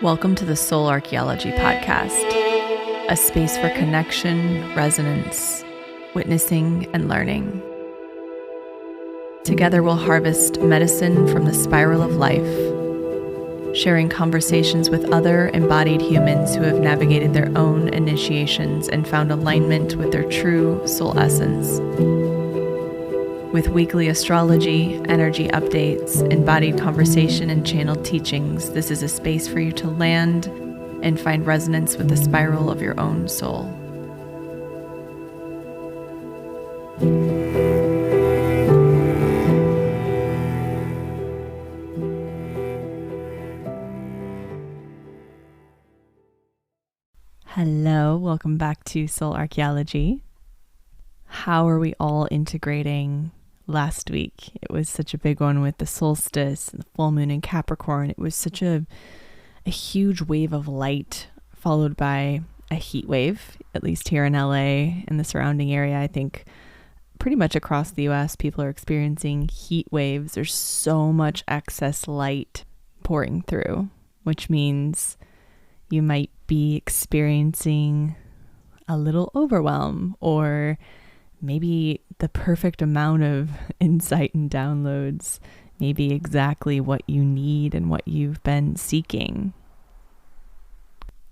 Welcome to the Soul Archaeology podcast, a space for connection, resonance, witnessing, and learning. Together we'll harvest medicine from the spiral of life, sharing conversations with other embodied humans who have navigated their own initiations and found alignment with their true soul essence. With weekly astrology, energy updates, embodied conversation, and channeled teachings, this is a space for you to land and find resonance with the spiral of your own soul. Hello, welcome back to Soul Archaeology. How are we all integrating last week? It was such a big one with the solstice and the full moon in Capricorn. It was such a huge wave of light followed by a heat wave, at least here in LA and the surrounding area. I think pretty much across the US, people are experiencing heat waves. There's so much excess light pouring through, which means you might be experiencing a little overwhelm or maybe the perfect amount of insight and downloads, maybe exactly what you need and what you've been seeking.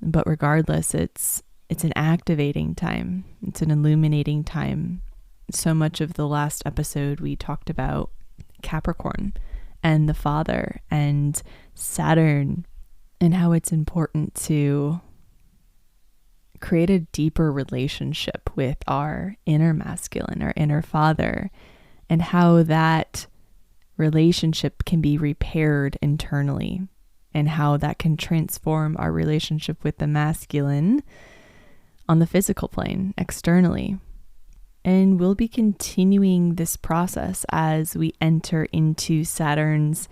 But regardless, it's an activating time. It's an illuminating time. So much of the last episode we talked about Capricorn and the father and Saturn and how it's important to create a deeper relationship with our inner masculine, our inner father, and how that relationship can be repaired internally and how that can transform our relationship with the masculine on the physical plane, externally. And we'll be continuing this process as we enter into Saturn's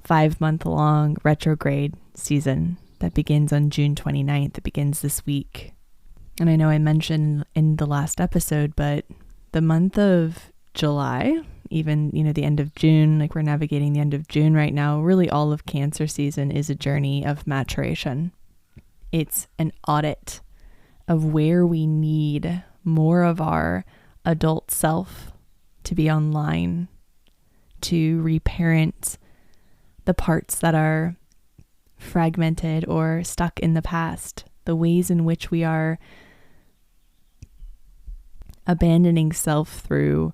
5-month-long retrograde season that begins on June 29th. It begins this week. And I know I mentioned in the last episode, but the month of July, even, the end of June, like we're navigating the end of June right now, really all of Cancer season is a journey of maturation. It's an audit of where we need more of our adult self to be online, to reparent the parts that are fragmented or stuck in the past, the ways in which we are abandoning self through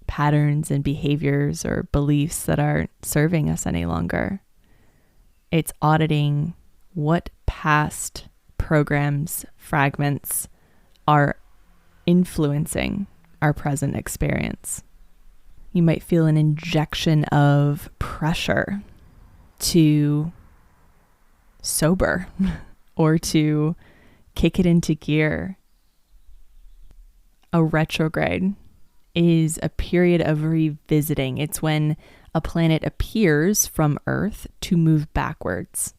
patterns and behaviors or beliefs that aren't serving us any longer. It's auditing what past programs, fragments are influencing our present experience. You might feel an injection of pressure to sober or to kick it into gear. A retrograde is a period of revisiting. It's when a planet appears from Earth to move backwards.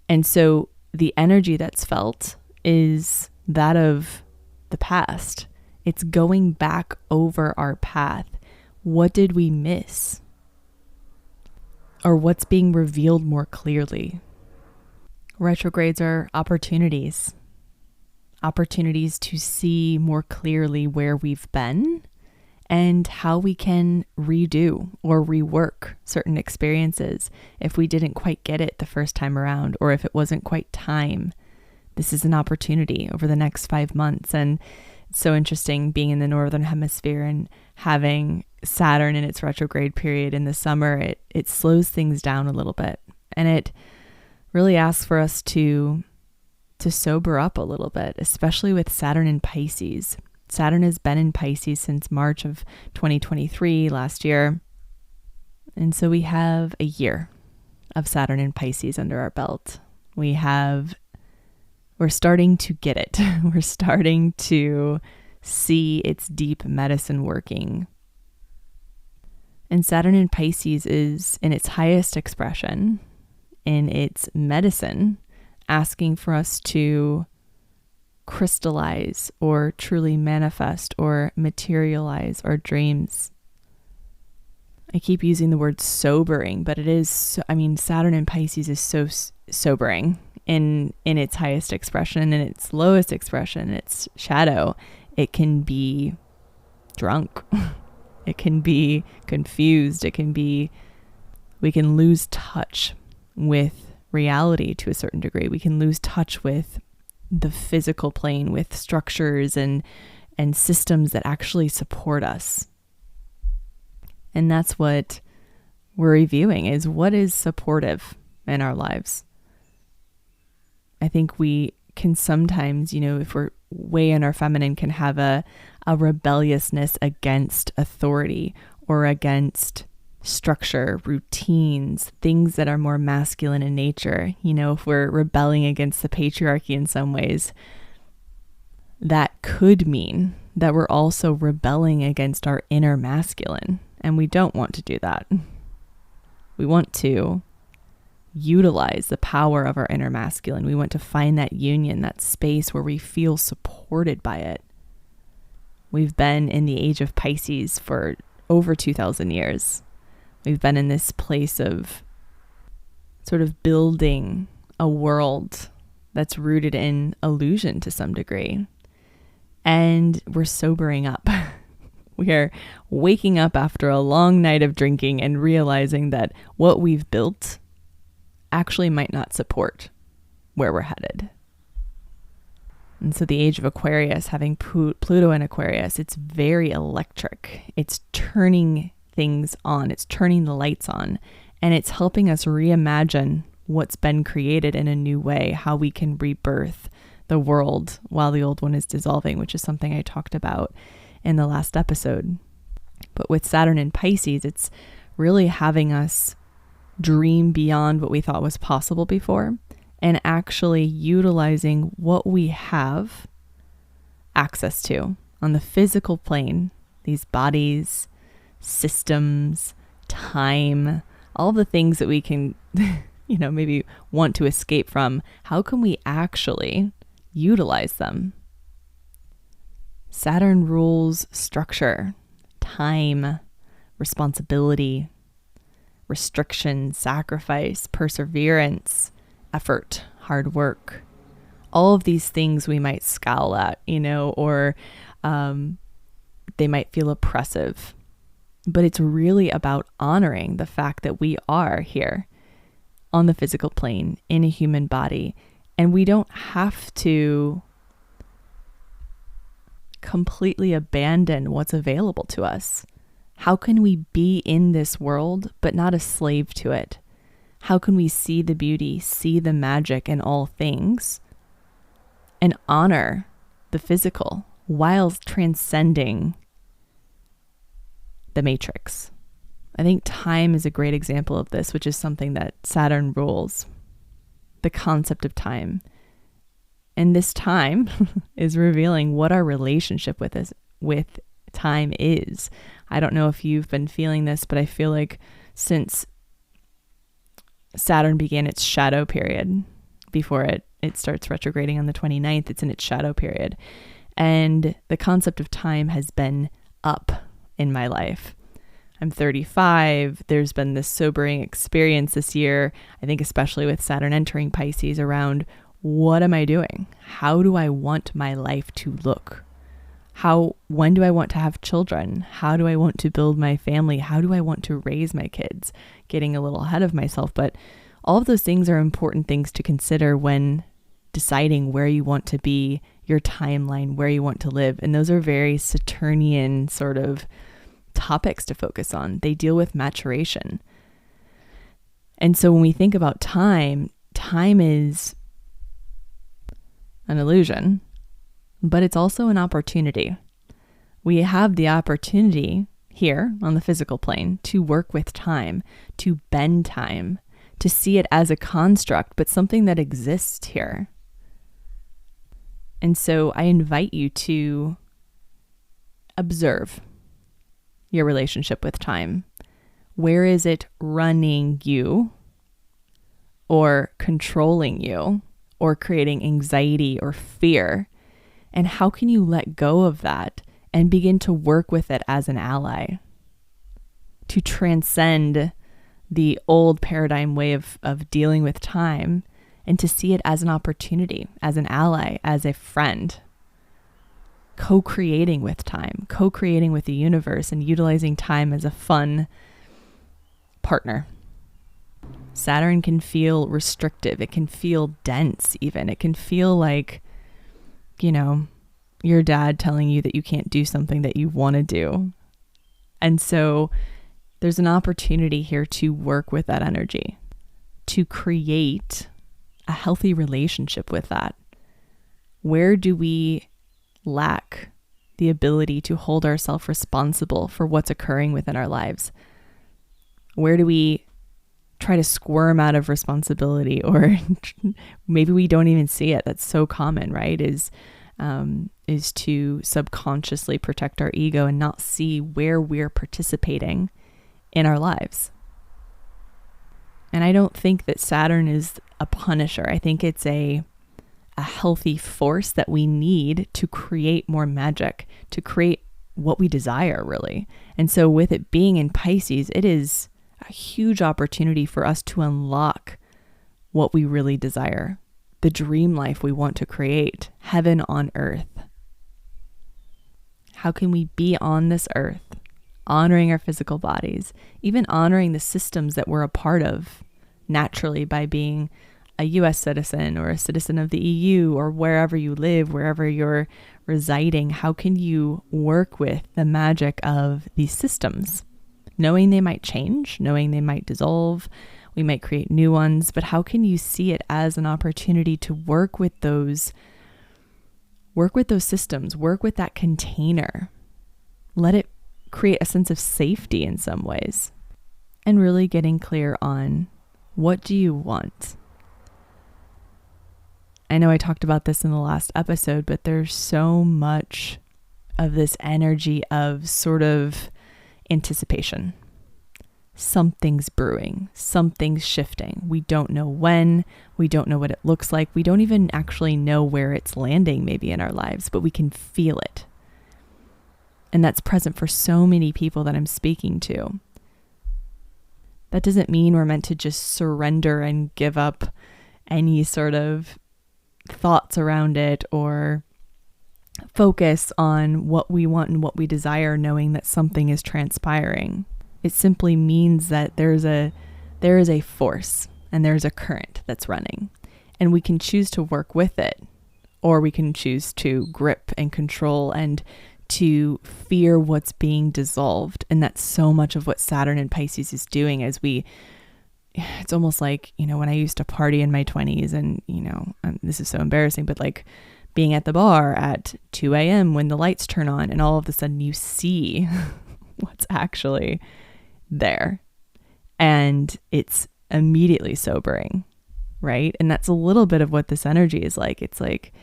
And so the energy that's felt is that of the past. It's going back over our path. What did we miss? Or what's being revealed more clearly? Retrogrades are opportunities to see more clearly where we've been and how we can redo or rework certain experiences if we didn't quite get it the first time around, or if it wasn't quite time. This is an opportunity over the next 5 months. And it's so interesting being in the Northern Hemisphere and having Saturn in its retrograde period in the summer. It slows things down a little bit, and it really asks for us to sober up a little bit, especially with Saturn in Pisces. Saturn has been in Pisces since March of 2023, last year. And so we have a year of Saturn in Pisces under our belt. We're starting to get it. We're starting to see its deep medicine working. And Saturn in Pisces is in its highest expression, in its medicine, asking for us to crystallize or truly manifest or materialize our dreams. I keep using the word sobering, but it is, Saturn in Pisces is sobering in its highest expression, in its lowest expression, its shadow. It can be drunk. It can be confused. We can lose touch with reality to a certain degree. We can lose touch with the physical plane, with structures and systems that actually support us. And that's what we're reviewing, is what is supportive in our lives. I think we can sometimes, if we're way in our feminine, can have a rebelliousness against authority or against structure, routines, things that are more masculine in nature. If we're rebelling against the patriarchy in some ways, that could mean that we're also rebelling against our inner masculine. And we don't want to do that. We want to utilize the power of our inner masculine. We want to find that union, that space where we feel supported by it. We've been in the age of Pisces for over 2,000 years. We've been in this place of sort of building a world that's rooted in illusion to some degree. And we're sobering up. We are waking up after a long night of drinking and realizing that what we've built actually might not support where we're headed. And so the age of Aquarius, having Pluto in Aquarius, it's very electric. It's turning things on. It's turning the lights on. And it's helping us reimagine what's been created in a new way, how we can rebirth the world while the old one is dissolving, which is something I talked about in the last episode. But with Saturn in Pisces, it's really having us dream beyond what we thought was possible before and actually utilizing what we have access to on the physical plane, these bodies, systems, time, all the things that we can, maybe want to escape from. How can we actually utilize them? Saturn rules structure, time, responsibility, restriction, sacrifice, perseverance, effort, hard work. All of these things we might scowl at, or they might feel oppressive. But it's really about honoring the fact that we are here on the physical plane in a human body. And we don't have to completely abandon what's available to us. How can we be in this world, but not a slave to it? How can we see the beauty, see the magic in all things, and honor the physical while transcending the matrix? I think time is a great example of this, which is something that Saturn rules. The concept of time. And this time is revealing what our relationship with time is. I don't know if you've been feeling this, but I feel like since Saturn began its shadow period, before it starts retrograding on the 29th, it's in its shadow period. And the concept of time has been up in my life. I'm 35. There's been this sobering experience this year, I think especially with Saturn entering Pisces, around what am I doing? How do I want my life to look? When do I want to have children? How do I want to build my family? How do I want to raise my kids? Getting a little ahead of myself, but all of those things are important things to consider when deciding where you want to be, your timeline, where you want to live. And those are very Saturnian sort of topics to focus on. They deal with maturation. And so when we think about time is an illusion, but it's also an opportunity. We have the opportunity here on the physical plane to work with time, to bend time, to see it as a construct, but something that exists here. And so I invite you to observe your relationship with time. Where is it running you or controlling you or creating anxiety or fear? And how can you let go of that and begin to work with it as an ally to transcend the old paradigm way of dealing with time and to see it as an opportunity, as an ally, as a friend, co-creating with time, co-creating with the universe, and utilizing time as a fun partner. Saturn can feel restrictive. It can feel dense even. It can feel like, your dad telling you that you can't do something that you want to do. And so there's an opportunity here to work with that energy, to create a healthy relationship with that. Where do we lack the ability to hold ourselves responsible for what's occurring within our lives? Where do we try to squirm out of responsibility, or maybe we don't even see it? That's so common, right? Is to subconsciously protect our ego and not see where we're participating in our lives. And I don't think that Saturn is a punisher. I think it's a healthy force that we need to create more magic, to create what we desire, really. And so with it being in Pisces, it is a huge opportunity for us to unlock what we really desire, the dream life we want to create, heaven on earth. How can we be on this earth, honoring our physical bodies, even honoring the systems that we're a part of naturally by being a US citizen or a citizen of the EU or wherever you live, wherever you're residing? How can you work with the magic of these systems, knowing they might change, knowing they might dissolve, we might create new ones, but how can you see it as an opportunity to work with those systems, work with that container, let it create a sense of safety in some ways, and really getting clear on what do you want? I know I talked about this in the last episode, but there's so much of this energy of sort of anticipation. Something's brewing, something's shifting. We don't know when, we don't know what it looks like. We don't even actually know where it's landing maybe in our lives, but we can feel it. And that's present for so many people that I'm speaking to. That doesn't mean we're meant to just surrender and give up any sort of thoughts around it or focus on what we want and what we desire, knowing that something is transpiring. It simply means that there is a force and there's a current that's running, and we can choose to work with it, or we can choose to grip and control and to fear what's being dissolved. And that's so much of what Saturn and Pisces is doing it's almost like, when I used to party in my 20s and, this is so embarrassing, but like being at the bar at 2 a.m. when the lights turn on and all of a sudden you see what's actually there. And it's immediately sobering, right? And that's a little bit of what this energy is like. It's like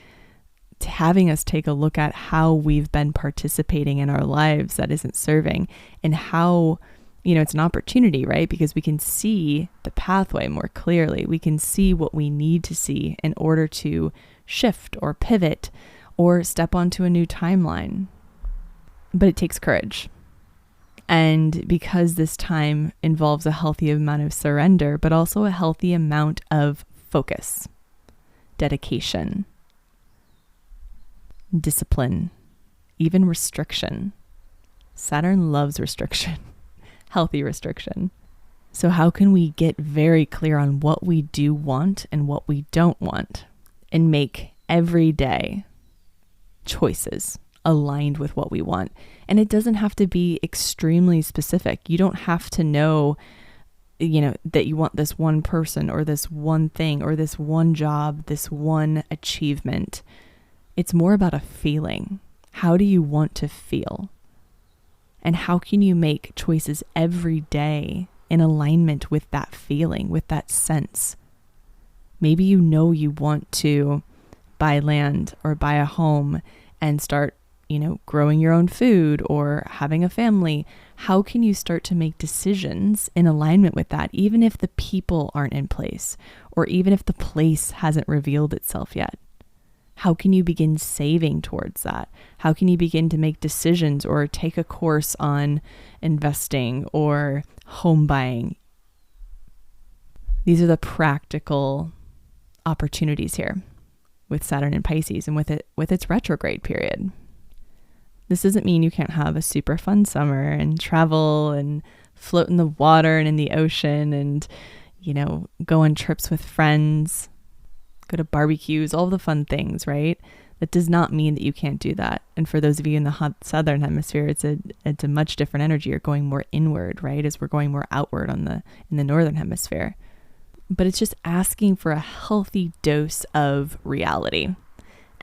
having us take a look at how we've been participating in our lives that isn't serving, and how, it's an opportunity, right? Because we can see the pathway more clearly. We can see what we need to see in order to shift or pivot or step onto a new timeline. But it takes courage. And because this time involves a healthy amount of surrender, but also a healthy amount of focus, dedication, discipline, even restriction. Saturn loves restriction, healthy restriction. So how can we get very clear on what we do want and what we don't want, and make every day choices aligned with what we want? And it doesn't have to be extremely specific. You don't have to know, that you want this one person or this one thing or this one job, this one achievement. It's more about a feeling. How do you want to feel? And how can you make choices every day in alignment with that feeling, with that sense? Maybe you want to buy land or buy a home and start, growing your own food or having a family. How can you start to make decisions in alignment with that, even if the people aren't in place, or even if the place hasn't revealed itself yet? How can you begin saving towards that? How can you begin to make decisions or take a course on investing or home buying? These are the practical opportunities here with Saturn in Pisces and with its retrograde period. This doesn't mean you can't have a super fun summer and travel and float in the water and in the ocean and, go on trips with friends, go to barbecues, all the fun things, right? That does not mean that you can't do that. And for those of you in the hot southern hemisphere, it's a much different energy. You're going more inward, right? As we're going more outward in the northern hemisphere. But it's just asking for a healthy dose of reality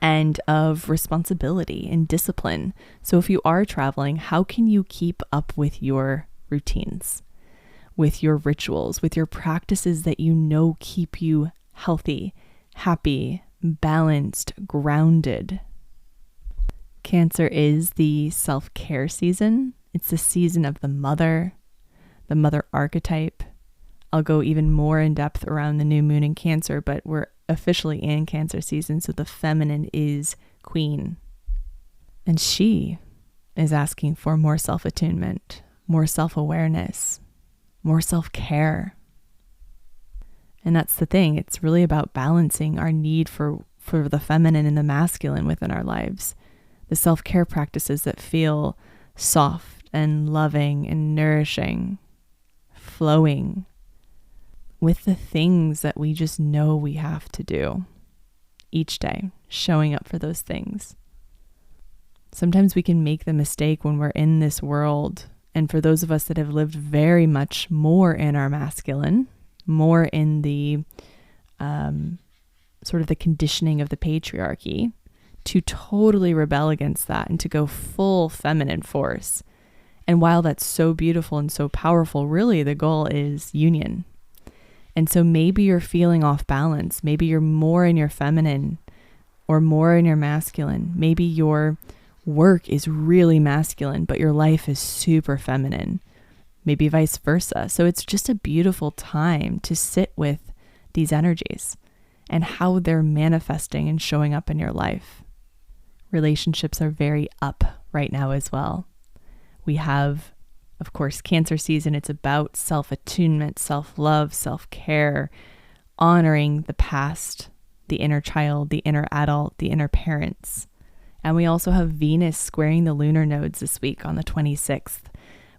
and of responsibility and discipline. So if you are traveling, how can you keep up with your routines, with your rituals, with your practices that keep you healthy, happy, balanced, grounded? Cancer is the self-care season. It's the season of the mother archetype. I'll go even more in depth around the new moon in Cancer, but we're officially in Cancer season, so the feminine is queen. And she is asking for more self-attunement, more self-awareness, more self-care. And that's the thing. It's really about balancing our need for the feminine and the masculine within our lives. The self-care practices that feel soft and loving and nourishing, flowing with the things that we just know we have to do each day, showing up for those things. Sometimes we can make the mistake when we're in this world, and for those of us that have lived very much more in our masculine, more in the sort of the conditioning of the patriarchy, to totally rebel against that and to go full feminine force. And while that's so beautiful and so powerful, really the goal is union. And so maybe you're feeling off balance. Maybe you're more in your feminine or more in your masculine. Maybe your work is really masculine, but your life is super feminine. Maybe vice versa. So it's just a beautiful time to sit with these energies and how they're manifesting and showing up in your life. Relationships are very up right now as well. We have, of course, Cancer season. It's about self-attunement, self-love, self-care, honoring the past, the inner child, the inner adult, the inner parents. And we also have Venus squaring the lunar nodes this week on the 26th,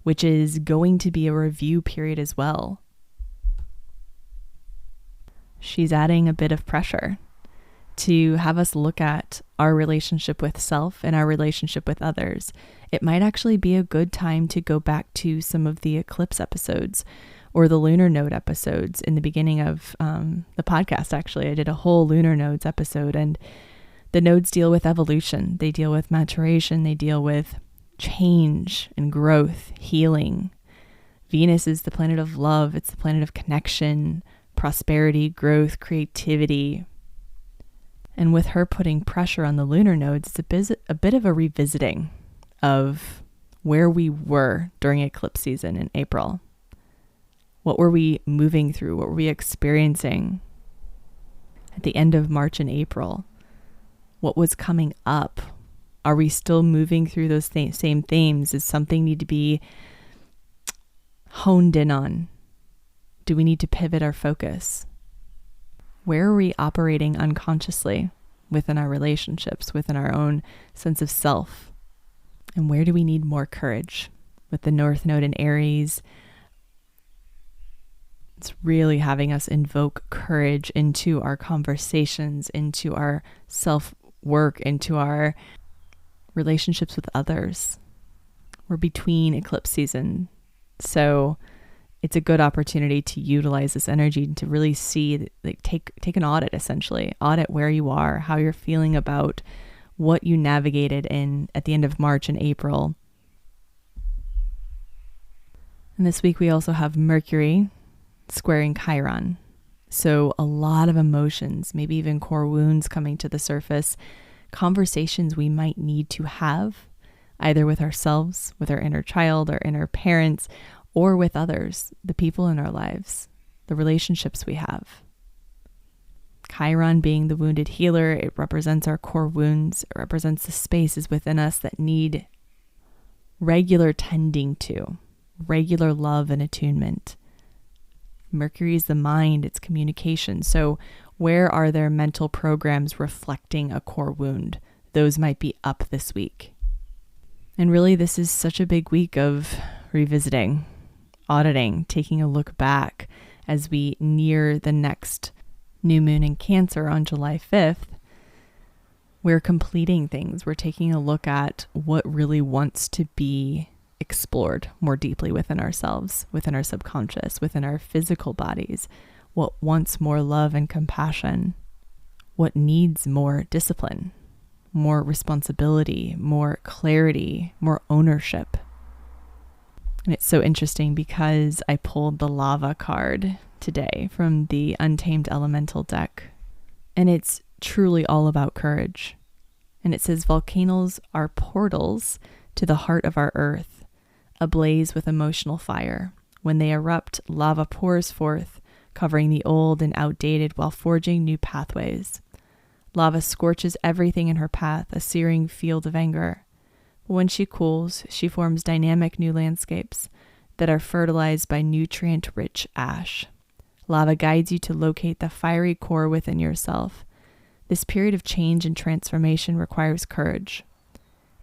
which is going to be a review period as well. She's adding a bit of pressure to have us look at our relationship with self and our relationship with others. It might actually be a good time to go back to some of the eclipse episodes or the lunar node episodes in the beginning of the podcast. Actually, I did a whole lunar nodes episode, and the nodes deal with evolution. They deal with maturation. They deal with change and growth, healing. Venus is the planet of love. It's the planet of connection, prosperity, growth, creativity. And with her putting pressure on the lunar nodes, it's a bit of a revisiting of where we were during eclipse season in April. What were we moving through? What were we experiencing at the end of March and April? What was coming up? Are we still moving through those same themes? Does something need to be honed in on? Do we need to pivot our focus? Where are we operating unconsciously within our relationships, within our own sense of self? And where do we need more courage? With the North Node in Aries, it's really having us invoke courage into our conversations, into our self-work, into our relationships with others. We're between eclipse season, so it's a good opportunity to utilize this energy to really see, like, take an audit, essentially. Audit where you are, how you're feeling about what you navigated in at the end of March and April. And this week we also have Mercury squaring Chiron. So a lot of emotions, maybe even core wounds coming to the surface, conversations we might need to have either with ourselves, with our inner child, our inner parents, or with others, the people in our lives, the relationships we have. Chiron being the wounded healer, it represents our core wounds. It represents the spaces within us that need regular tending to, regular love and attunement. Mercury is the mind, it's communication. So Where are there mental programs reflecting a core wound? Those might be up this week. And really, this is such a big week of revisiting, auditing, taking a look back as we near the next new moon in Cancer on July 5th. We're completing things. We're taking a look at what really wants to be explored more deeply within ourselves, within our subconscious, within our physical bodies, what wants more love and compassion, what needs more discipline, more responsibility, more clarity, more ownership. And it's so interesting because I pulled the lava card today from the Untamed Elemental deck, and it's truly all about courage. And it says volcanoes are portals to the heart of our earth, ablaze with emotional fire. When they erupt, lava pours forth, covering the old and outdated while forging new pathways. Lava scorches everything in her path, a searing field of anger. But when she cools, she forms dynamic new landscapes that are fertilized by nutrient-rich ash. Lava guides you to locate the fiery core within yourself. This period of change and transformation requires courage.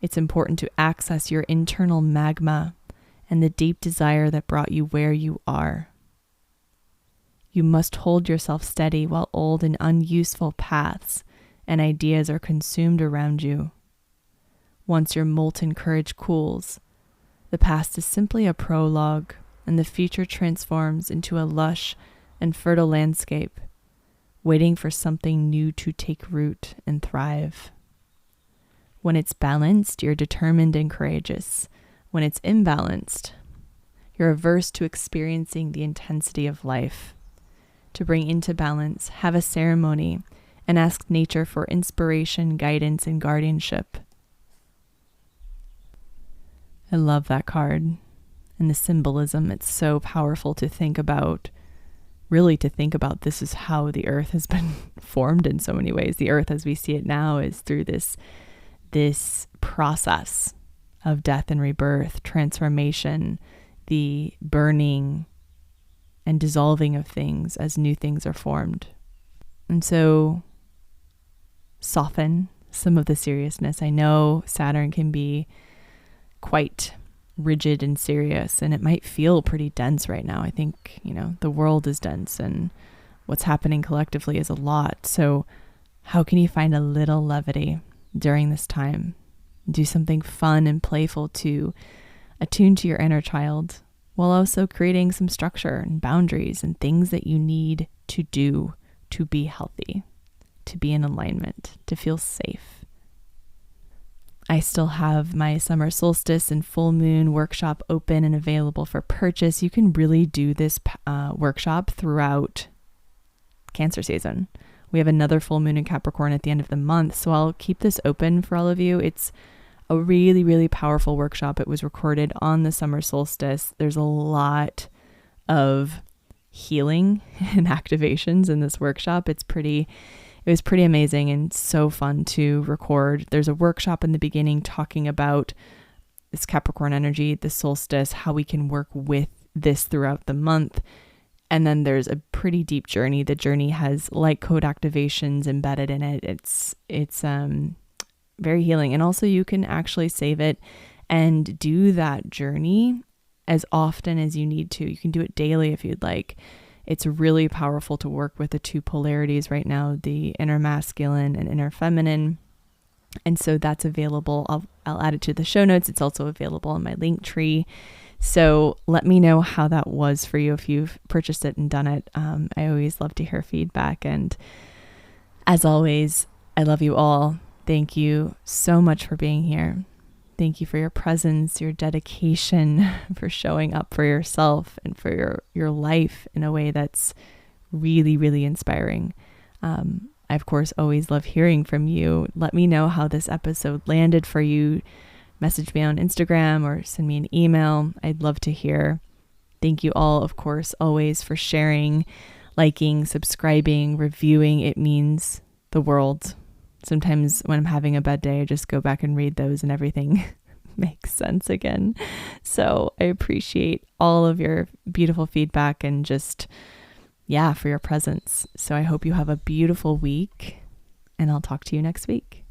It's important to access your internal magma and the deep desire that brought you where you are. You must hold yourself steady while old and unuseful paths and ideas are consumed around you. Once your molten courage cools, the past is simply a prologue, and the future transforms into a lush and fertile landscape, waiting for something new to take root and thrive. When it's balanced, you're determined and courageous. When it's imbalanced, you're averse to experiencing the intensity of life. To bring into balance, have a ceremony and ask nature for inspiration, guidance, and guardianship. I love that card and the symbolism. It's so powerful to think about, really to think about this is how the earth has been formed in so many ways. The earth as we see it now is through this process of death and rebirth, transformation, the burning and dissolving of things as new things are formed. And so soften some of the seriousness. I know Saturn can be quite rigid and serious, and it might feel pretty dense right now. I think, the world is dense and what's happening collectively is a lot. So how can you find a little levity during this time? Do something fun and playful to attune to your inner child, while also creating some structure and boundaries and things that you need to do to be healthy, to be in alignment, to feel safe. I still have my summer solstice and full moon workshop open and available for purchase. You can really do this workshop throughout Cancer season. We have another full moon in Capricorn at the end of the month, so I'll keep this open for all of you. It's a really, really powerful workshop. It was recorded on the summer solstice. There's a lot of healing and activations in this workshop. It was pretty amazing and so fun to record. There's a workshop in the beginning talking about this Capricorn energy, the solstice, how we can work with this throughout the month. And then there's a pretty deep journey. The journey has light code activations embedded in it. It's very healing. And also you can actually save it and do that journey as often as you need to. You can do it daily if you'd like. It's really powerful to work with the two polarities right now, the inner masculine and inner feminine. And so that's available. I'll add it to the show notes. It's also available on my link tree. So let me know how that was for you if you've purchased it and done it. I always love to hear feedback. And as always, I love you all. Thank you so much for being here. Thank you for your presence, your dedication, for showing up for yourself and for your life in a way that's really, really inspiring. I, of course, always love hearing from you. Let me know how this episode landed for you. Message me on Instagram or send me an email. I'd love to hear. Thank you all, of course, always for sharing, liking, subscribing, reviewing. It means the world. Sometimes when I'm having a bad day, I just go back and read those and everything makes sense again. So I appreciate all of your beautiful feedback and just for your presence. So I hope you have a beautiful week, and I'll talk to you next week.